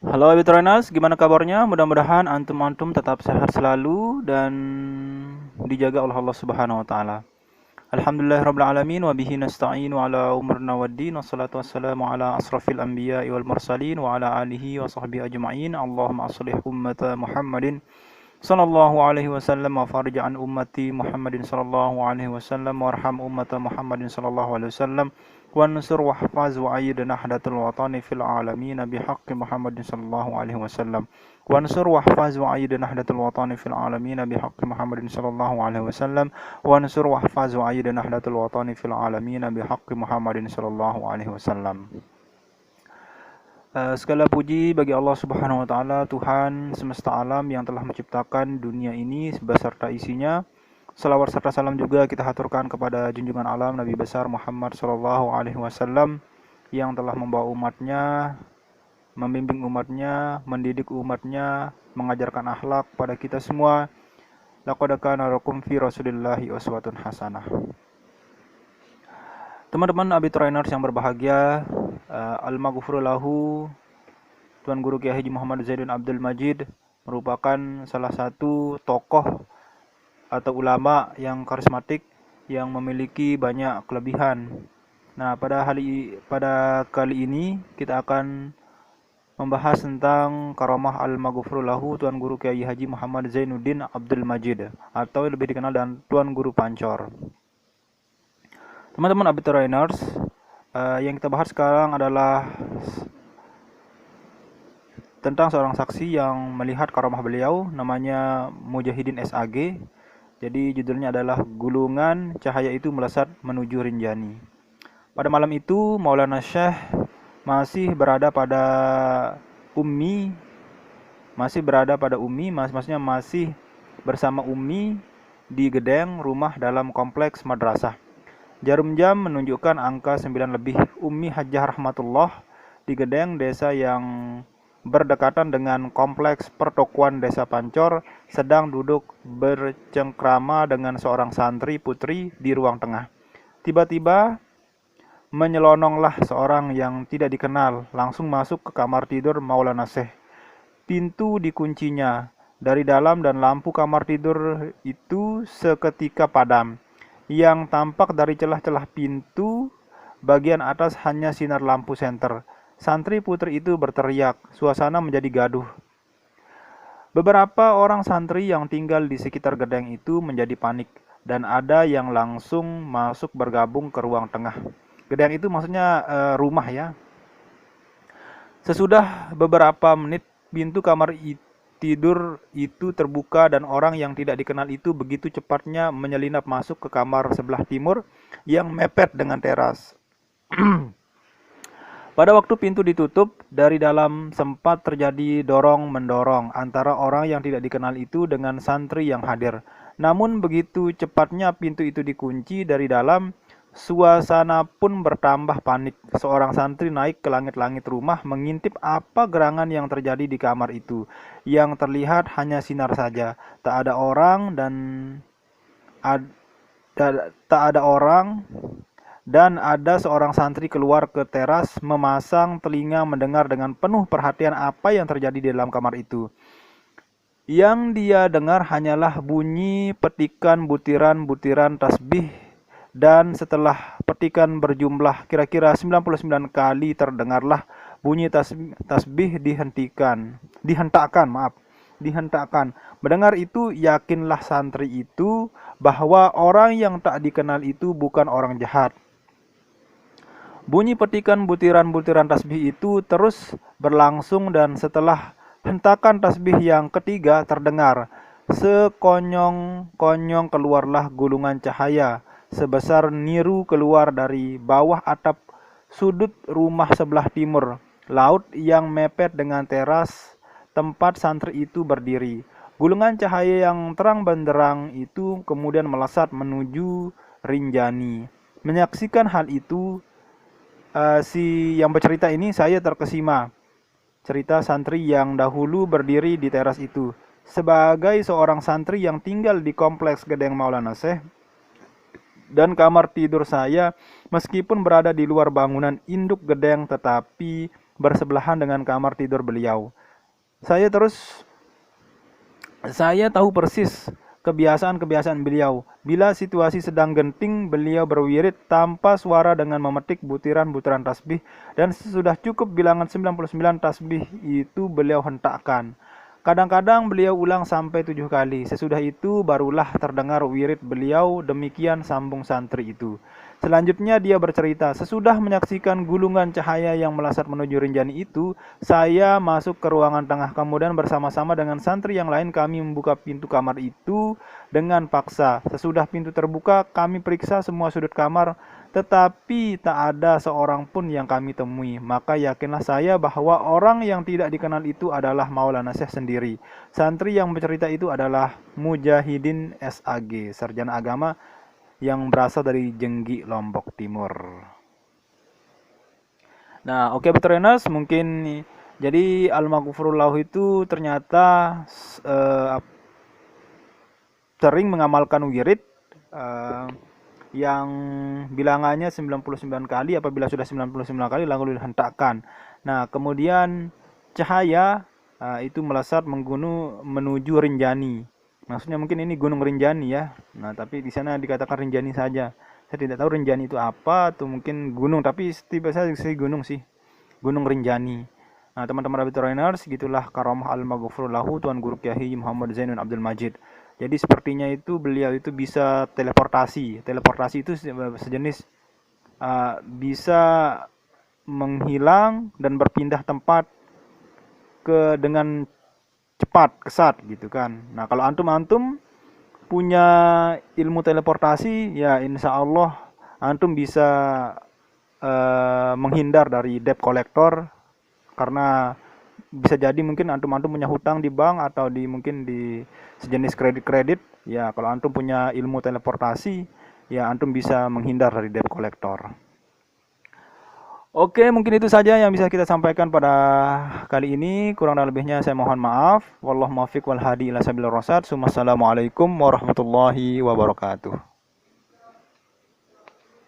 Halo Abitronas, gimana kabarnya? Mudah-mudahan antum-antum tetap sehat selalu dan dijaga oleh Allah Subhanahu wa taala. Alhamdulillahirabbil alamin wa bihi nasta'inu ala umurna waddin wassalatu wassalamu ala asrafil anbiya'i wal mursalin wa ala alihi wa sahbihi ajma'in. Allahumma aslih ummata Muhammadin sallallahu alaihi wasallam wa farij an ummati Muhammadin sallallahu alaihi wasallam warham ummata Muhammadin sallallahu alaihi wasallam wansur wahfaz wa ayyid nahdatul watani fil alamin bihaqqi Muhammadin sallallahu alaihi wasallam wansur wahfaz wa ayyid nahdatul watani fil alamin bihaqqi Muhammadin sallallahu alaihi wasallam wansur wahfaz wa ayyid nahdatul watani fil alamin bihaqqi Muhammadin sallallahu alaihi wasallam. Segala puji bagi Allah Subhanahu wa taala, Tuhan semesta alam yang telah menciptakan dunia ini beserta isinya. Salawat serta salam juga kita haturkan kepada junjungan alam Nabi besar Muhammad sallallahu alaihi wasallam yang telah membawa umatnya, membimbing umatnya, mendidik umatnya, mengajarkan akhlak pada kita semua. Laqad kana lakum fi Rasulillahi uswatun hasanah. Teman-teman Abitrainers yang berbahagia, Al-Maghfur lahu Tuan Guru Kiai Haji Muhammad Zaidun Abdul Majid merupakan salah satu tokoh atau ulama yang karismatik yang memiliki banyak kelebihan. Nah, pada kali ini kita akan membahas tentang karamah Al-Maghfur lahu Tuan Guru Kiai Haji Muhammad Zainuddin Abdul Majid atau lebih dikenal dengan Tuan Guru Pancor. Teman-teman Abitrainers, yang kita bahas sekarang adalah tentang seorang saksi yang melihat karamah beliau, namanya Mujahidin SAG. Jadi judulnya adalah Gulungan Cahaya Itu Melesat Menuju Rinjani. Pada malam itu Maulana Syekh masih berada pada Ummi, maksudnya masih bersama Ummi di gedeng rumah dalam kompleks madrasah. Jarum jam menunjukkan angka 9 lebih. Ummi Hajjah Rahmatullah di gedeng desa yang berdekatan dengan kompleks pertokoan Desa Pancor sedang duduk bercengkrama dengan seorang santri putri di ruang tengah. Tiba-tiba menyelononglah seorang yang tidak dikenal langsung masuk ke kamar tidur Maulana Syekh. Pintu dikuncinya dari dalam dan lampu kamar tidur itu seketika padam. Yang tampak dari celah-celah pintu bagian atas hanya sinar lampu senter. Santri putri itu berteriak, suasana menjadi gaduh. Beberapa orang santri yang tinggal di sekitar gedeng itu menjadi panik dan ada yang langsung masuk bergabung ke ruang tengah. Gedeng itu maksudnya rumah ya. Sesudah beberapa menit pintu kamar tidur itu terbuka dan orang yang tidak dikenal itu begitu cepatnya menyelinap masuk ke kamar sebelah timur yang mepet dengan teras. Pada waktu pintu ditutup, dari dalam sempat terjadi dorong-mendorong antara orang yang tidak dikenal itu dengan santri yang hadir. Namun begitu cepatnya pintu itu dikunci dari dalam, suasana pun bertambah panik. Seorang santri naik ke langit-langit rumah mengintip apa gerangan yang terjadi di kamar itu. Yang terlihat hanya sinar saja. Tak ada orang dan ada seorang santri keluar ke teras memasang telinga mendengar dengan penuh perhatian apa yang terjadi di dalam kamar itu. Yang dia dengar hanyalah bunyi petikan butiran-butiran tasbih. Dan setelah petikan berjumlah kira-kira 99 kali terdengarlah bunyi tasbih dihentakkan. Mendengar itu yakinlah santri itu bahwa orang yang tak dikenal itu bukan orang jahat. Bunyi petikan butiran-butiran tasbih itu terus berlangsung dan setelah hentakan tasbih yang ketiga terdengar, sekonyong-konyong keluarlah gulungan cahaya sebesar niru keluar dari bawah atap sudut rumah sebelah timur laut yang mepet dengan teras tempat santri itu berdiri. Gulungan cahaya yang terang benderang itu kemudian melesat menuju Rinjani. Menyaksikan hal itu, si yang bercerita ini saya terkesima. Cerita santri yang dahulu berdiri di teras itu. Sebagai seorang santri yang tinggal di kompleks gedeng Maulana Syekh, dan kamar tidur saya meskipun berada di luar bangunan induk gedeng tetapi bersebelahan dengan kamar tidur beliau. Saya tahu persis kebiasaan-kebiasaan beliau. Bila situasi sedang genting, beliau berwirid tanpa suara dengan memetik butiran-butiran tasbih, dan sesudah cukup bilangan 99 tasbih itu beliau hentakkan. Kadang-kadang beliau ulang sampai 7 kali. Sesudah itu barulah terdengar wirid beliau. Demikian sambung santri itu. Selanjutnya dia bercerita, sesudah menyaksikan gulungan cahaya yang melesat menuju Rinjani itu, saya masuk ke ruangan tengah, kemudian bersama-sama dengan santri yang lain kami membuka pintu kamar itu dengan paksa. Sesudah pintu terbuka, kami periksa semua sudut kamar, tetapi tak ada seorang pun yang kami temui. Maka yakinlah saya bahwa orang yang tidak dikenal itu adalah Maulana Syekh sendiri. Santri yang bercerita itu adalah Mujahidin SAG, sarjana agama yang berasal dari Jenggi, Lombok Timur. Nah, oke Betreners, mungkin jadi Al-Maghfurullah itu ternyata sering mengamalkan wirid yang bilangannya 99 kali. Apabila sudah 99 kali lalu dihentakkan. Nah, kemudian cahaya itu melesat menuju Rinjani. Maksudnya mungkin ini Gunung Rinjani ya. Nah, tapi di sana dikatakan Rinjani saja. Saya tidak tahu Rinjani itu apa, atau mungkin gunung, tapi tiba saja sih gunung sih. Gunung Rinjani. Nah, teman-teman Rabbit Trainers, gitulah karamah Al-Maghfurullahu Tuan Guru Kiai Muhammad Zainun Abdul Majid. Jadi sepertinya itu beliau itu bisa teleportasi. Teleportasi itu sejenis bisa menghilang dan berpindah tempat dengan cepat, kesat gitu kan. Nah, kalau antum punya ilmu teleportasi, ya insya Allah antum bisa menghindar dari debt collector, karena bisa jadi mungkin antum punya hutang di bank atau mungkin di sejenis kredit. Ya, kalau antum punya ilmu teleportasi, ya antum bisa menghindar dari debt collector. Oke, mungkin itu saja yang bisa kita sampaikan pada kali ini. Kurang dan lebihnya saya mohon maaf. Wallahu muwaffiq wal hadi ila sabilir rasyad. Assalamualaikum warahmatullahi wabarakatuh.